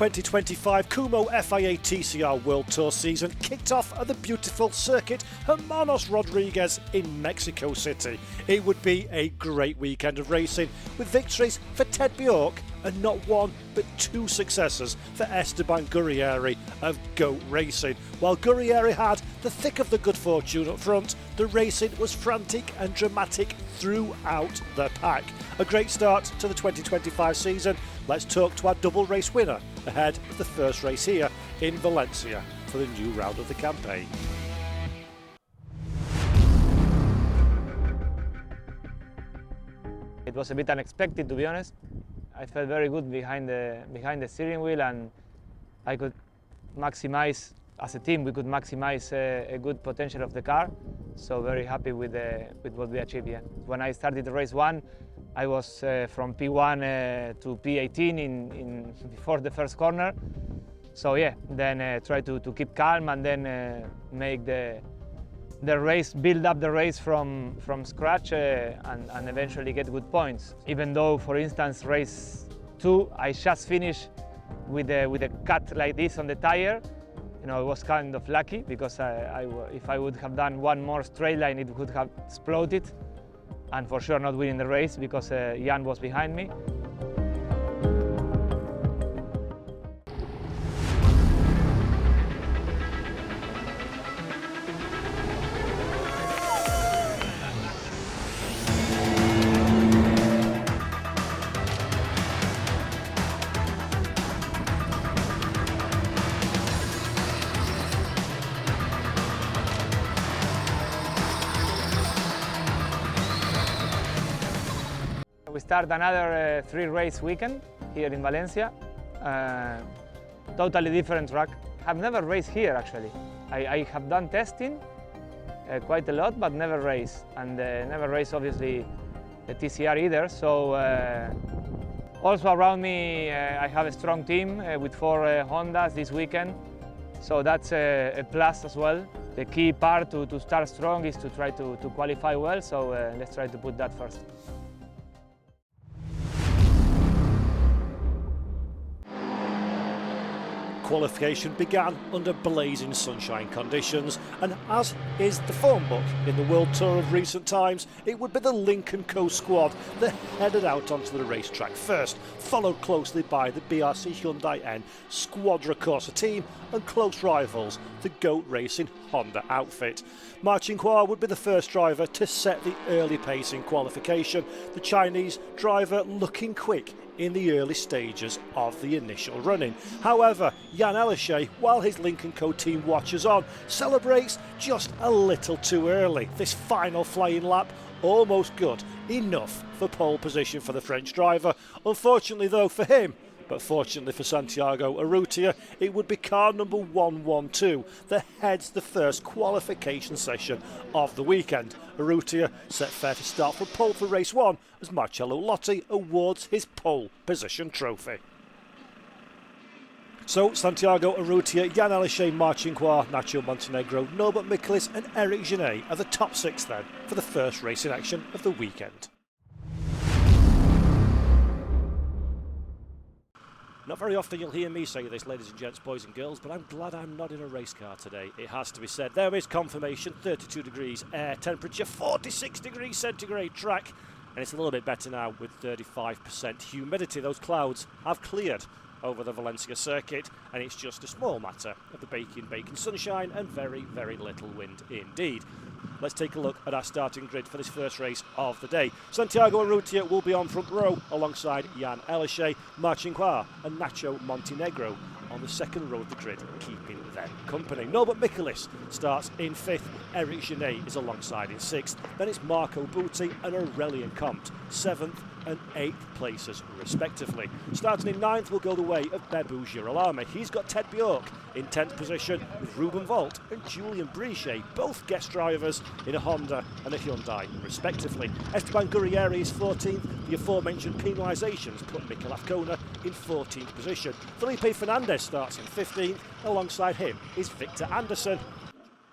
2025 Kumho FIA TCR World Tour season kicked off at the beautiful circuit Hermanos Rodriguez in Mexico City. It would be a great weekend of racing with victories for Ted Bjork and not one but two successes for Esteban Gurrieri of GOAT Racing. While Gurrieri had the thick of the good fortune up front, the racing was frantic and dramatic throughout the pack. A great start to the 2025 season. Let's talk to our double race winner ahead of the first race here in Valencia for the new round of the campaign. It was a bit unexpected, to be honest. I felt very good behind the steering wheel, and I could maximize, as a team, we could maximize a good potential of the car. So very happy with what we achieved here. When I started the race one, I was from P1 to P18 before the first corner. So yeah, then try to keep calm and then make the race, build up the race from scratch and eventually get good points. Even though, for instance, race 2, I just finished with a cut like this on the tire. You know, I was kind of lucky because if I would have done one more straight line, it would have exploded. And for sure not winning the race because Yann was behind me. We start another 3-race weekend here in Valencia. Totally different track. I've never raced here actually. I have done testing quite a lot, but never raced. And never raced obviously the TCR either. So also around me I have a strong team with 4 Hondas this weekend. So that's a plus as well. The key part to start strong is to try to qualify well. So let's try to put that first. Qualification began under blazing sunshine conditions, and as is the form book in the World Tour of recent times, it would be the Lynk & Co squad that headed out onto the racetrack first, followed closely by the BRC Hyundai N Squadra Corsa team and close rivals, the GOAT Racing Honda outfit. Marcinkoir would be the first driver to set the early pace in qualification, the Chinese driver looking quick in the early stages of the initial running. However, Yann Ehrlacher, while his Lynk & Co team watches on, celebrates just a little too early. This final flying lap, almost good, enough for pole position for the French driver. Unfortunately though for him, but fortunately for Santiago Urrutia, it would be car number 112 that heads the first qualification session of the weekend. Urrutia set fair to start from pole for race 1 as Marcello Lotti awards his pole position trophy. So Santiago Urrutia, Yann Ehrlacher, Marcinkoir, Nacho Montenegro, Norbert Michelis and Eric Genet are the top 6 then for the first racing action of the weekend. Not very often you'll hear me say this, ladies and gents, boys and girls, but I'm glad I'm not in a race car today. It has to be said. There is confirmation, 32 degrees air temperature, 46 degrees centigrade track, and it's a little bit better now with 35% humidity. Those clouds have cleared over the Valencia circuit, and it's just a small matter of the baking sunshine and very, very little wind indeed. Let's take a look at our starting grid for this first race of the day. Santiago Urrutia will be on front row alongside Yann Ehrlacher, Marcinkoir and Nacho Montenegro on the second row of the grid, keeping them company. Norbert Michelis starts in 5th, Eric Genet is alongside in 6th, then it's Marco Butti and Aurelien Comte, 7th and 8th places respectively. Starting in 9th will go the way of Bebu Girolami. He's got Ted Bjork in 10th position with Ruben Volt and Julian Brichet, both guest drivers in a Honda and a Hyundai respectively. Esteban Gurrieri is 14th. The aforementioned penalisations put Mikel Afcona in 14th position. Felipe Fernandez starts in 15th. Alongside him is Victor Anderson.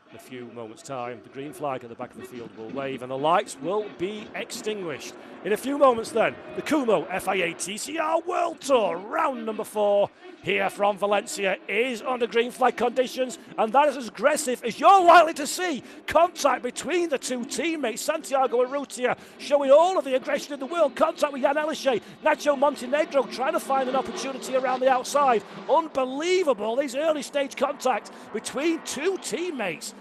In a few moments' time, the green flag at the back of the field will wave and the lights will be extinguished. In a few moments then, the Kumho FIA TCR World Tour, round number 4, here from Valencia, is under green flag conditions, and that is as aggressive as you're likely to see. Contact between the two teammates, Santiago Urrutia showing all of the aggression in the world. Contact with Yann Ehrlacher, Nacho Montenegro trying to find an opportunity around the outside. Unbelievable, these early stage contact between two teammates.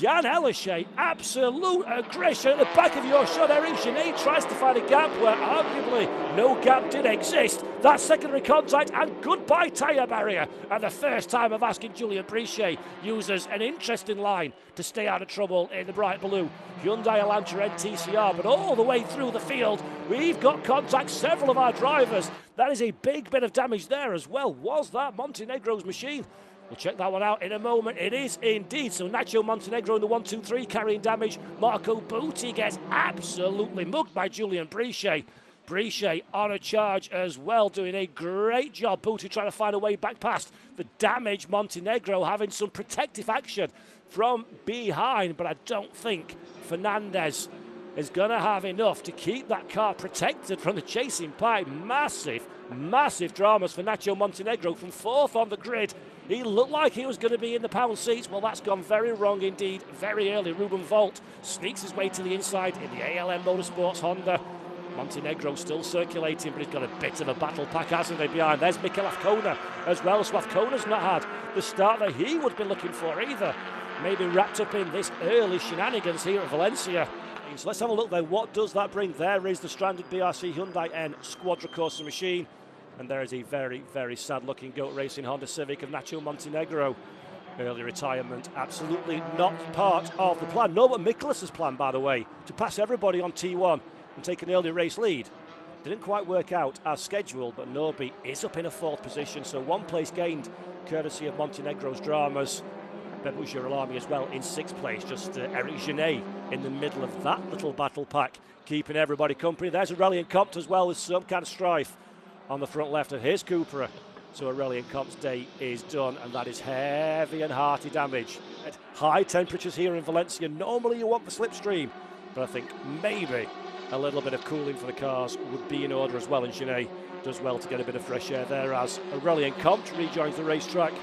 Yann Ehrlacher, absolute aggression at the back of your shot. Eric Jannet tries to find a gap where arguably no gap did exist. That secondary contact and goodbye tyre barrier. And the first time of asking Julien Brichet uses an interesting line to stay out of trouble in the bright blue Hyundai Elantra TCR. But all the way through the field, we've got contact, several of our drivers. That is a big bit of damage there as well. Was that Montenegro's machine? We'll check that one out in a moment. It is indeed. So Nacho Montenegro in the 1-2-3 carrying damage. Marco Butti gets absolutely mugged by Julien Brichet. Brichet on a charge as well, doing a great job. Butti trying to find a way back past the damage. Montenegro having some protective action from behind, but I don't think Fernandez is going to have enough to keep that car protected from the chasing pipe. Massive dramas for Nacho Montenegro from 4th on the grid. He looked like he was going to be in the pound seats. Well, that's gone very wrong indeed. Very early, Ruben Volt sneaks his way to the inside in the ALM Motorsports Honda. Montenegro still circulating, but he's got a bit of a battle pack, hasn't he, behind? There's Mikel Azcona as well. So Azcona's not had the start that he would be looking for either. Maybe wrapped up in this early shenanigans here at Valencia. So let's have a look then. What does that bring? There is the stranded BRC Hyundai N Squadra Corsa machine. And there is a very, very sad-looking GOAT Racing Honda Civic of Nacho Montenegro. Early retirement, absolutely not part of the plan. No, but Miklas's plan, by the way, to pass everybody on T1 and take an early race lead. Didn't quite work out as scheduled, but Nobi is up in a 4th position, so 1 place gained, courtesy of Montenegro's dramas. Bebu Girolami as well in 6th place, just Eric Jannet in the middle of that little battle pack, keeping everybody company. There's Aurelien Comte as well with some kind of strife on the front left of his Cupra. So Aurelien Comte's day is done, and that is heavy and hearty damage. At high temperatures here in Valencia, normally you want the slipstream, but I think maybe a little bit of cooling for the cars would be in order as well, and Jannet does well to get a bit of fresh air there as Aurelien Comte rejoins the racetrack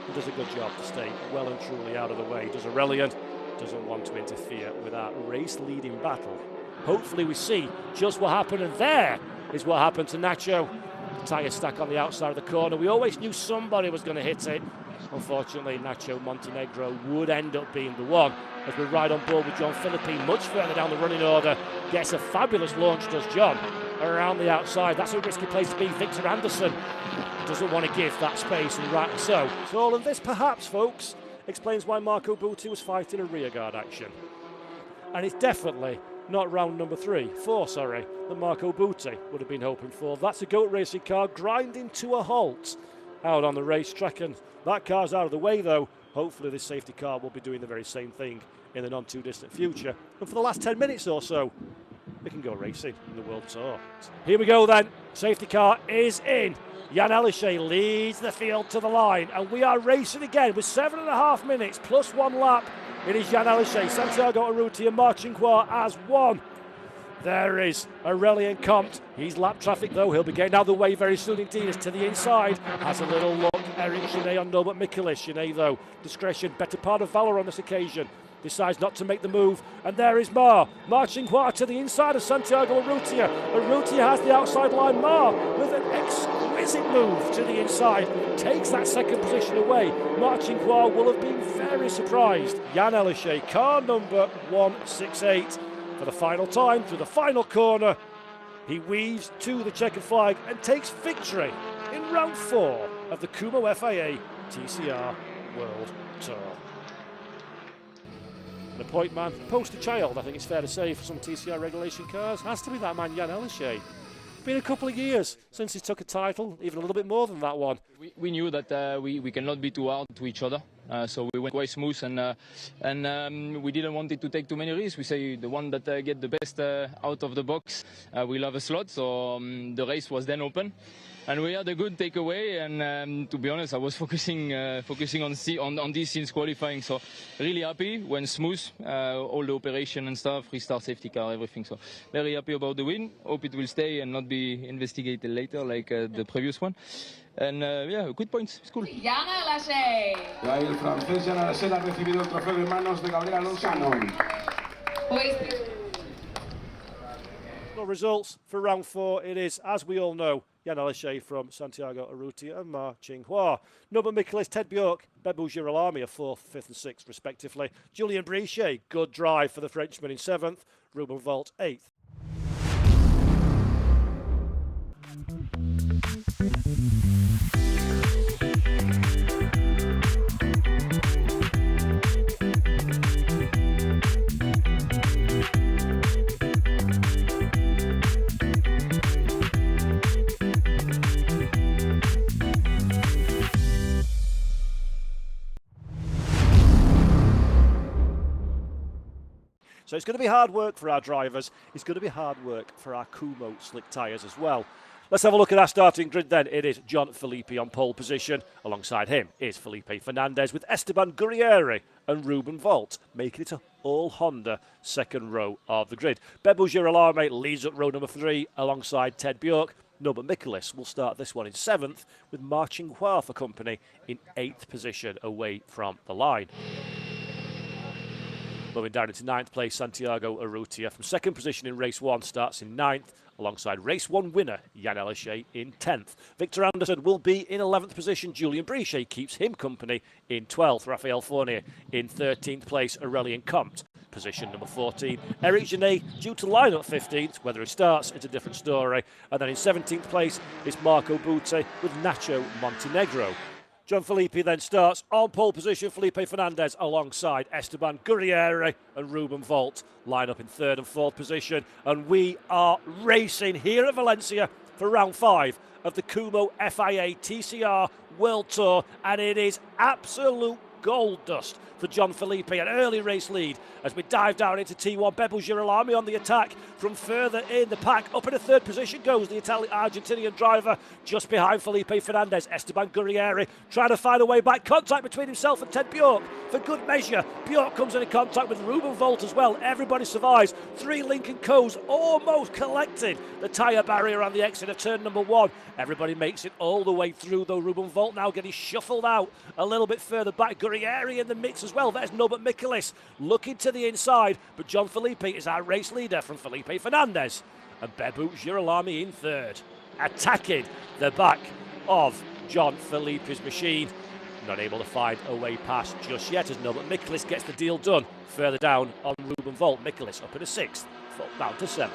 and does a good job to stay well and truly out of the way. Does Aurelien, doesn't want to interfere with our race-leading battle. Hopefully we see just what happened, and there is what happened to Nacho. Tyre stack on the outside of the corner. We always knew somebody was going to hit it. Unfortunately, Nacho Montenegro would end up being the one, as we ride on board with John Philippine much further down the running order. Gets a fabulous launch, does John, around the outside. That's a risky place to be. Victor Anderson doesn't want to give that space, and rightly so. So all of this, perhaps, folks, explains why Marco Butti was fighting a rearguard action. And it's definitely not round number 4, that Marco Butti would have been hoping for. That's a GOAT Racing car grinding to a halt out on the racetrack, and that car's out of the way though. Hopefully this safety car will be doing the very same thing in the not too distant future. And for the last 10 minutes or so, we can go racing in the World Tour. Here we go then, safety car is in. Yann Ehrlacher leads the field to the line, and we are racing again with 7.5 minutes plus 1 lap. It is Yann Ehrlacher, Santiago Urrutia marching as one. There is Aurelien Comte. He's lap traffic though. He'll be getting out of the way very soon indeed. As to the inside, has a little look. Eric Jannet on Norbert Michelis. Jannet though, discretion, better part of valour on this occasion. Decides not to make the move, and there is Mar marching to the inside of Santiago Urrutia. Urrutia has the outside line. Mar with an exquisite move to the inside takes that 2nd position away. Marching will have been very surprised. Yann Ehrlacher, car number 168, for the final time through the final corner. He weaves to the checkered flag and takes victory in round 4 of the Kumho FIA TCR World Tour. And a point man, poster child, I think it's fair to say, for some TCR regulation cars, has to be that man Yann Ehrlacher. Been a couple of years since he took a title, even a little bit more than that one. We knew that we cannot be too hard to each other. So we went quite smooth, and we didn't want it to take too many risks. We say the one that get the best out of the box will have a slot. So the race was then open, and we had a good takeaway. And to be honest, I was focusing on this since qualifying. So really happy, went smooth, all the operation and stuff, restart, safety car, everything. So very happy about the win. Hope it will stay and not be investigated later like the previous one. And yeah, good points. It's cool. Yann Ehrlacher. Y ahí el francés Yann Ehrlacher ha recibido el trofeo de manos de Gabriel Alonso. No results for round 4. It is, as we all know, Yann Ehrlacher from Santiago Urrutia and Ma Qinghua. Norbert Michaelis, Ted Bjork, Beppo Girolami are 4th, 5th and 6th respectively. Julien Brichet, good drive for the Frenchman in 7th. Ruben Volt, 8th. So it's going to be hard work for our drivers. It's going to be hard work for our Kumho slick tyres as well. Let's have a look at our starting grid then. It is Gianfilippi on pole position. Alongside him is Felipe Fernandez with Esteban Gurrieri and Ruben Volt, making it a all Honda second row of the grid. Beppo Girolami leads up row number 3 alongside Ted Bjork. Norbert Michaelis will start this one in 7th with Ma Qinghua for company in 8th position away from the line. Moving down into 9th place, Santiago Urrutia from 2nd position in race 1 starts in 9th, alongside race 1 winner Yann Ehrlacher in 10th. Victor Anderson will be in 11th position. Julien Brichet keeps him company in 12th. Raphael Fournier in 13th place. Aurelien Comte, position number 14. Eric Genet due to line up 15th. Whether he starts, it's a different story. And then in 17th place is Marco Butte with Nacho Montenegro. Gianfilippi then starts on pole position. Felipe Fernandez alongside Esteban Gurrieri and Ruben Volt line up in 3rd and 4th position. And we are racing here at Valencia for round 5 of the Kumho FIA TCR World Tour. And it is absolute gold dust for Gianfilippi, an early race lead as we dive down into T1. Beppo Girolami on the attack from further in the pack. Up in a 3rd position goes the Argentinian driver just behind Felipe Fernandez. Esteban Gurrieri trying to find a way back. Contact between himself and Ted Bjork for good measure. Bjork comes into contact with Ruben Volt as well. Everybody survives. 3 Lincoln Co's almost collected the tyre barrier on the exit of turn number 1. Everybody makes it all the way through though. Ruben Volt now getting shuffled out a little bit further back. Gurrieri in the mix as well. There's Norbert Michaelis looking to the inside, but Gianfilippi is our race leader from Felipe Fernandez. And Beppo Girolami in 3rd, attacking the back of Gianfilippi's machine. Not able to find a way past just yet as Norbert Michaelis gets the deal done. Further down on Ruben Volt, Michaelis up in a 6th, down to 7th.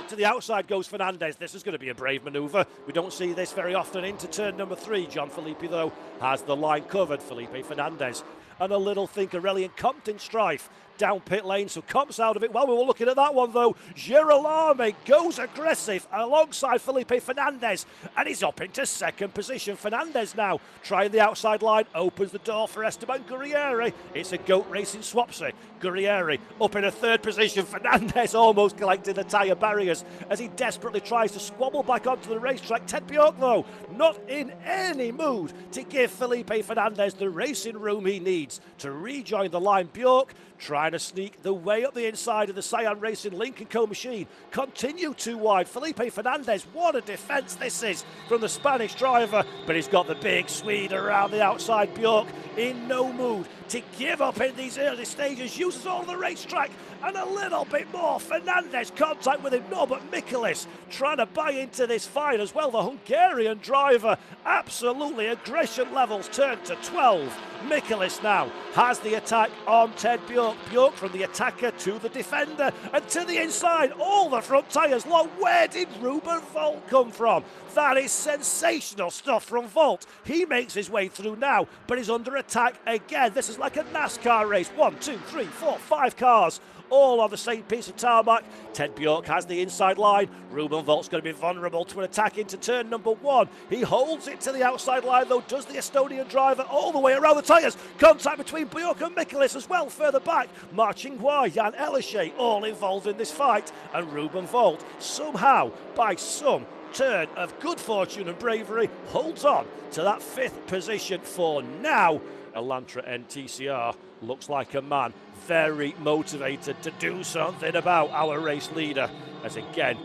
To the outside goes Fernandez. This is going to be a brave manoeuvre. We don't see this very often into turn number 3. Gianfilippi, though, has the line covered. Felipe Fernandez. And a little think Aurelien Comte in strife down pit lane, so Comte's out of it. While we were looking at that one, though, Girolami goes aggressive alongside Felipe Fernandez, and he's up into 2nd position. Fernandez now trying the outside line, opens the door for Esteban Gurrieri. It's a goat racing swapsy. Gurrieri up in a 3rd position. Fernandez almost collecting the tyre barriers as he desperately tries to squabble back onto the racetrack. Ted Bjork, though, not in any mood to give Felipe Fernandez the racing room he needs to rejoin the line. Bjork trying to sneak the way up the inside of the Cyan Racing Lincoln Co machine. Continue too wide. Felipe Fernandez, what a defence this is from the Spanish driver, but he's got the big Swede around the outside. Bjork in no mood to give up in these early stages, uses all the racetrack and a little bit more. Fernandez contact with him. Norbert Michaelis trying to buy into this fight as well. The Hungarian driver, absolutely aggression levels turn to 12. Michaelis now has the attack on Ted Bjork. Bjork from the attacker to the defender and to the inside. All the front tyres low. Where did Ruben Volt come from? That is sensational stuff from Volt. He makes his way through now, but is under attack again. This is like a NASCAR race. 1, 2, 3, 4, 5 cars all on the same piece of tarmac. Ted Bjork has the inside line. Ruben Volt's going to be vulnerable to an attack into turn number 1. He holds it to the outside line though, does the Estonian driver all the way around the tyres. Contact between Bjork and Michaelis as well further back. Marching Hua, Yann Ehrlacher all involved in this fight, and Ruben Volt somehow, by some turn of good fortune and bravery, holds on to that 5th position for now. Ehrlacher TCR looks like a man very motivated to do something about our race leader, as again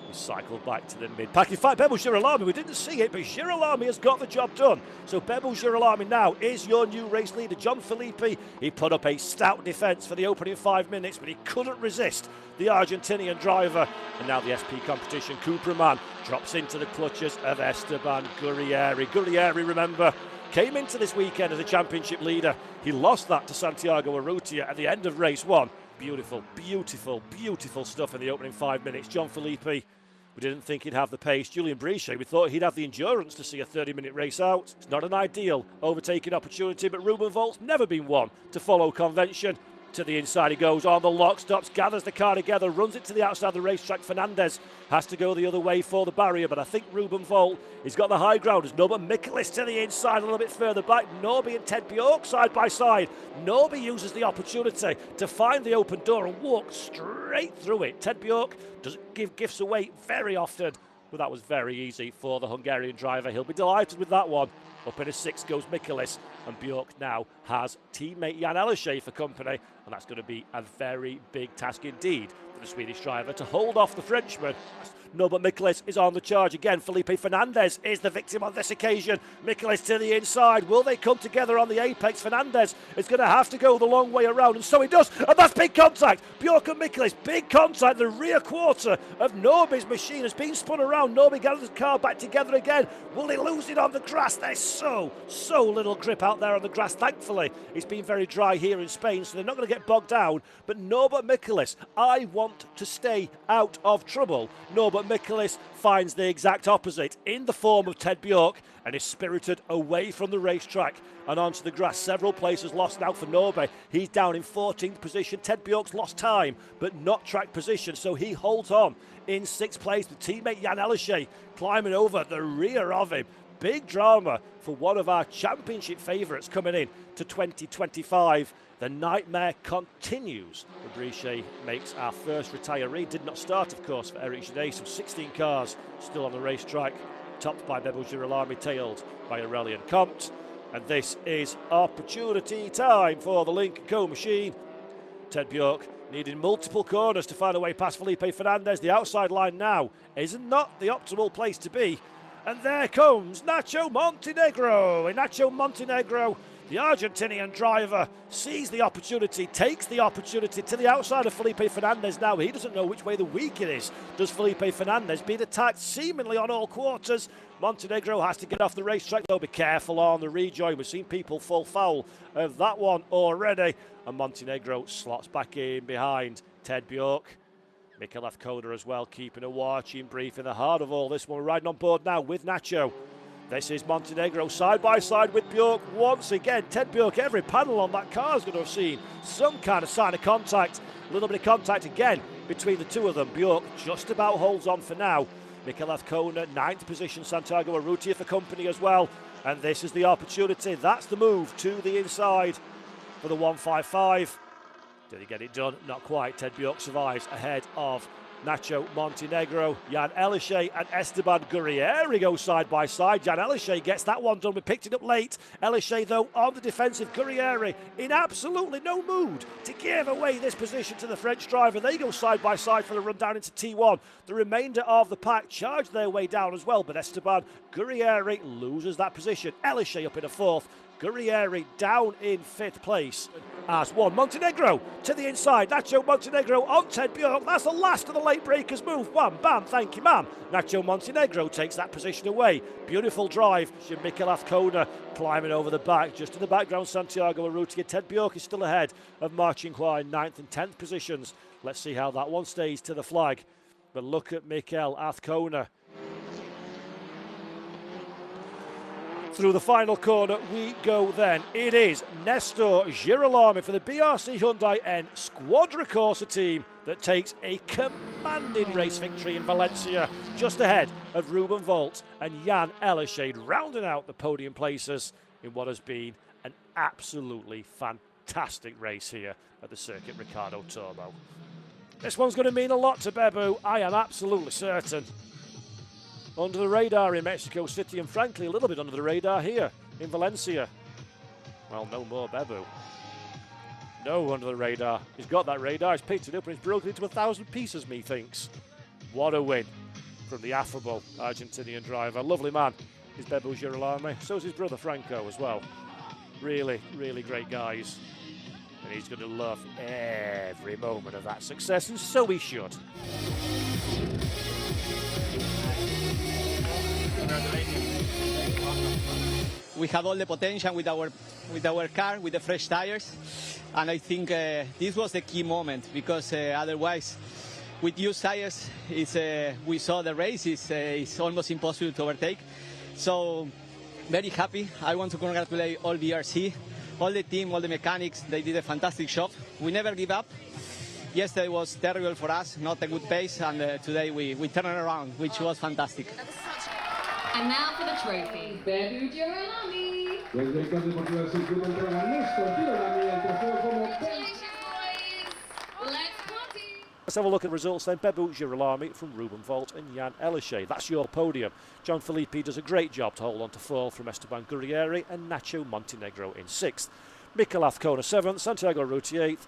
he cycled back to the mid-pack. In fact, Bebo Girolami, we didn't see it, but Girolami has got the job done. So Bebo Girolami now is your new race leader. John Filippi, he put up a stout defence for the opening 5 minutes, but he couldn't resist the Argentinian driver. And now the SP competition Cooperman drops into the clutches of Esteban Gurrieri. Gurrieri, remember, came into this weekend as a championship leader. He lost that to Santiago Urrutia at the end of race 1. Beautiful, beautiful, beautiful stuff in the opening 5 minutes. John Filippi, we didn't think he'd have the pace. Julian Brichet, we thought he'd have the endurance to see a 30-minute race out. It's not an ideal overtaking opportunity, but Ruben Volt's never been one to follow convention. To the inside he goes, on the lock, stops, gathers the car together, runs it to the outside of the racetrack. Fernandez has to go the other way for the barrier, but I think Ruben Volt, he's got the high ground. There's Norbert Michaelis to the inside, a little bit further back. Norby and Ted Bjork side by side. Norby uses the opportunity to find the open door and walk straight through it. Ted Bjork doesn't give gifts away very often, but that was very easy for the Hungarian driver. He'll be delighted with that one. Up in a 6 goes Michaelis, and Bjork now has teammate Yann Ehrlacher for company, and that's going to be a very big task indeed for the Swedish driver to hold off the Frenchman. Norbert Michaelis is on the charge again. Felipe Fernandez is the victim on this occasion. Michaelis to the inside. Will they come together on the apex? Fernandez is going to have to go the long way around, and so he does. And that's big contact. Bjork and Michaelis, big contact. The rear quarter of Norby's machine has been spun around. Norby gathers the car back together again. Will they lose it on the grass? There's so little grip out there on the grass. Thankfully, it's been very dry here in Spain, so they're not going to get bogged down. But Norbert Michaelis, I want to stay out of trouble. Norbert Michaelis finds the exact opposite in the form of Ted Bjork and is spirited away from the racetrack and onto the grass. Several places lost now for Norby. He's down in 14th position. Ted Bjork's lost time but not track position, so he holds on in 6th place with teammate Yann Ehrlacher climbing over the rear of him. Big drama for one of our championship favourites coming in to 2025. The nightmare continues. Brichet makes our first retiree. Did not start, of course, for Eric Jeunet. So 16 cars still on the racetrack, topped by Bebo Girolami, tailed by Aurelien Comte. And this is opportunity time for the Link & Co machine. Ted Bjork needing multiple corners to find a way past Felipe Fernandez. The outside line now is not the optimal place to be. And there comes Nacho Montenegro. And Nacho Montenegro, the Argentinian driver, sees the opportunity, takes the opportunity to the outside of Felipe Fernandez now. He doesn't know which way the week it is. Does Felipe Fernandez being attacked seemingly on all quarters? Montenegro has to get off the racetrack though. Be careful on the rejoin. We've seen people fall foul of that one already. And Montenegro slots back in behind Ted Bjork. Mikel Afkona as well, keeping a watching brief in the heart of all this one. We're riding on board now with Nacho. This is Montenegro side by side with Bjork once again. Ted Bjork, every panel on that car is going to have seen some kind of sign of contact. A little bit of contact again between the two of them. Bjork just about holds on for now. Mikel Afkona, 9th position. Santiago Urrutia for company as well. And this is the opportunity. That's the move to the inside for the 155. Did he get it done? Not quite. Ted Bjork survives ahead of Nacho Montenegro. Yann Ehrlacher and Esteban Gurrieri go side by side. Yann Ehrlacher gets that one done. We picked it up late. Ehrlacher, though, on the defensive. Gurrieri in absolutely no mood to give away this position to the French driver. They go side by side for the run down into T1. The remainder of the pack charge their way down as well, but Esteban Gurrieri loses that position. Ehrlacher up in a 4th. Gurrieri down in 5th place as one. Montenegro to the inside. Nacho Montenegro on Ted Bjork. That's the last of the late breakers move. Wham, bam, thank you, ma'am. Nacho Montenegro takes that position away. Beautiful drive. Mikel Afkona climbing over the back. Just in the background, Santiago Urrutia. Ted Bjork is still ahead of Marching Hua in 9th and 10th positions. Let's see how that one stays to the flag. But look at Mikel Afkona. Through the final corner we go then. It is Nestor Girolami for the BRC Hyundai N Squadra Corsa team that takes a commanding race victory in Valencia, just ahead of Ruben Volt and Yann Ehrlacher, rounding out the podium places in what has been an absolutely fantastic race here at the Circuit Ricardo Turbo. This one's going to mean a lot to Bebu, I am absolutely certain. Under the radar in Mexico City, and frankly a little bit under the radar here in Valencia. Well, no more Bebu. No under the radar. He's got that radar, he's picked it up and he's broken into 1,000 pieces, methinks. What a win from the affable Argentinian driver. Lovely man is Bebu Girolami. So is his brother Franco as well. Really, really great guys. And he's going to love every moment of that success, and so he should. We have all the potential with our car, with the fresh tires, and I think this was the key moment, because otherwise, with used tires, we saw the race, it's almost impossible to overtake. So, very happy. I want to congratulate all BRC, all the team, all the mechanics. They did a fantastic job. We never give up. Yesterday was terrible for us, not a good pace, and today we turned it around, which was fantastic. And now for the trophy. Bebu Girolami. Desde el campo deportivo del circuito entrega Nestor Girolami el trofeo como Congratulations, boys. Let's party. Let's have a look at the results then. Bebu Girolami from Ruben Volt and Yann Ehrlacher. That's your podium. John Felipe does a great job to hold on to fourth from Esteban Gurrieri and Nacho Montenegro in sixth. Mikel Azcona 7th, Santiago Arruti 8th.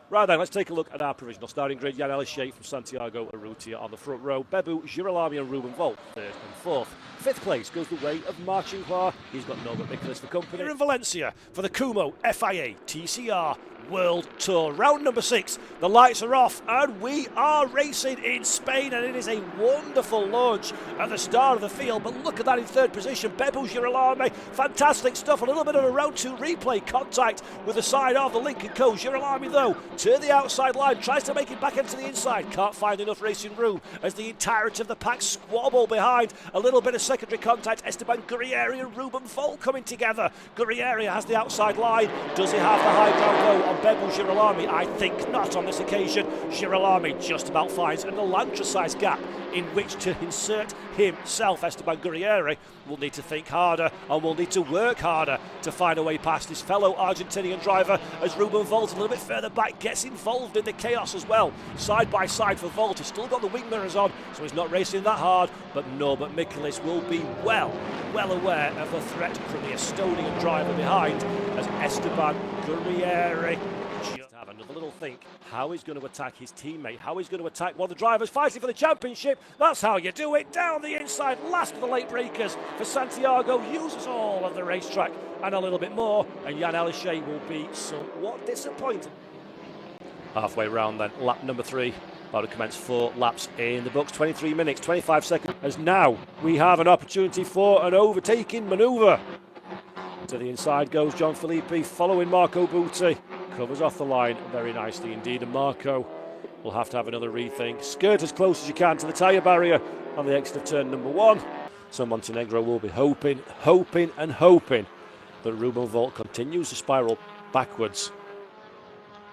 Right then, let's take a look at our provisional starting grid. Yann Ehrlacher from Santiago Arruti on the front row. Bebu Girolami and Ruben Volt, third and fourth. Fifth place goes the way of Marcin Hua. He's got Norbert Nicholas for company. We're in Valencia for the Kumho FIA TCR World Tour. Round number 6. The lights are off and we are racing in Spain, and it is a wonderful launch at the start of the field. But look at that in third position. Bebu Girolami, fantastic stuff. A little bit of a round 2 replay contact with the side of the Lincoln Co. Girolami though to the outside line, tries to make it back into the inside, can't find enough racing room as the entirety of the pack squabble behind. A little bit of secondary contact. Esteban Gurrieri and Ruben Volt coming together. Gurrieri has the outside line. Does he have the high ground though on Bebu Girolami? I think not on this occasion. Girolami just about finds an Elantra-sized gap in which to insert himself. Esteban Gurrieri will need to think harder and will need to work harder to find a way past his fellow Argentinian driver, as Ruben Volt a little bit further back gets involved in the chaos as well. Side by side for Volt, he's still got the wing mirrors on, so he's not racing that hard, but Norbert Nicholas will be well aware of the threat from the Estonian driver behind, as Esteban Gurrieri just have another little think how he's going to attack his teammate, how he's going to attack one of the drivers fighting for the championship. That's how you do it. Down the inside, last of the late breakers for Santiago, uses all of the racetrack and a little bit more, and Yann Ehrlacher will be somewhat disappointed. Halfway round then, lap number 3, about to commence 4 laps in the books, 23 minutes 25 seconds, as now we have an opportunity for an overtaking manoeuvre. To the inside goes John Felipe, following Marco Butti. Covers off the line very nicely indeed, and Marco will have to have another rethink. Skirt as close as you can to the tyre barrier on the exit of turn number 1. So Montenegro will be hoping that Ruben Volt continues to spiral backwards.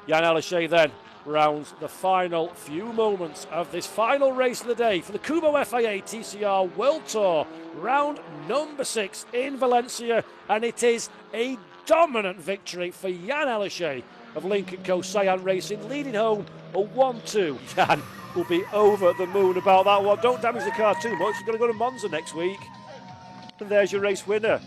Yann Ehrlacher then rounds the final few moments of this final race of the day for the Kumho FIA TCR World Tour, round number 6 in Valencia, and it is a dominant victory for Yann Ehrlacher of Lincoln Co. Cyan Racing, leading home a 1-2. Yann will be over the moon about that one. Don't damage the car too much, he's going to go to Monza next week. And there's your race winner.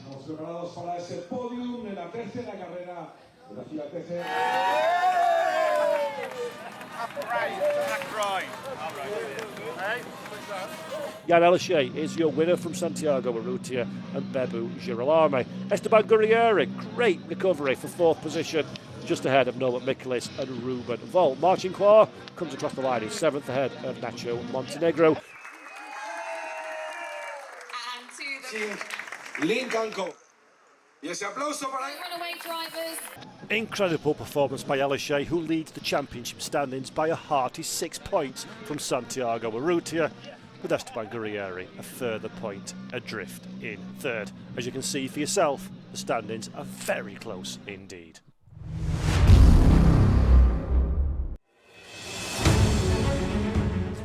Yann Ehrlacher is your winner from Santiago Arruti and Bebu Girolami. Esteban Gurrieri, great recovery for 4th position. just ahead of Norbert Mikulis and Ruben Volt. Marcinkoir comes across the line in 7th ahead of Nacho Montenegro. Lincoln Co. Y ese aplauso para Runaway drivers. Incredible performance by Ehrlacher, who leads the championship standings by a hearty 6 points from Santiago Urrutia, with Esteban Guerrieri a further point adrift in 3rd. As you can see for yourself, the standings are very close indeed.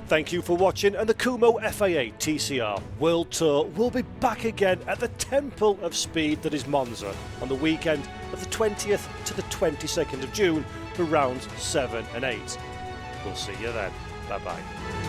Thank you for watching, and the Kumho FIA TCR World Tour will be back again at the Temple of Speed that is Monza on the weekend of the 20th to the 22nd of June for rounds 7 and 8. We'll see you then. Bye bye.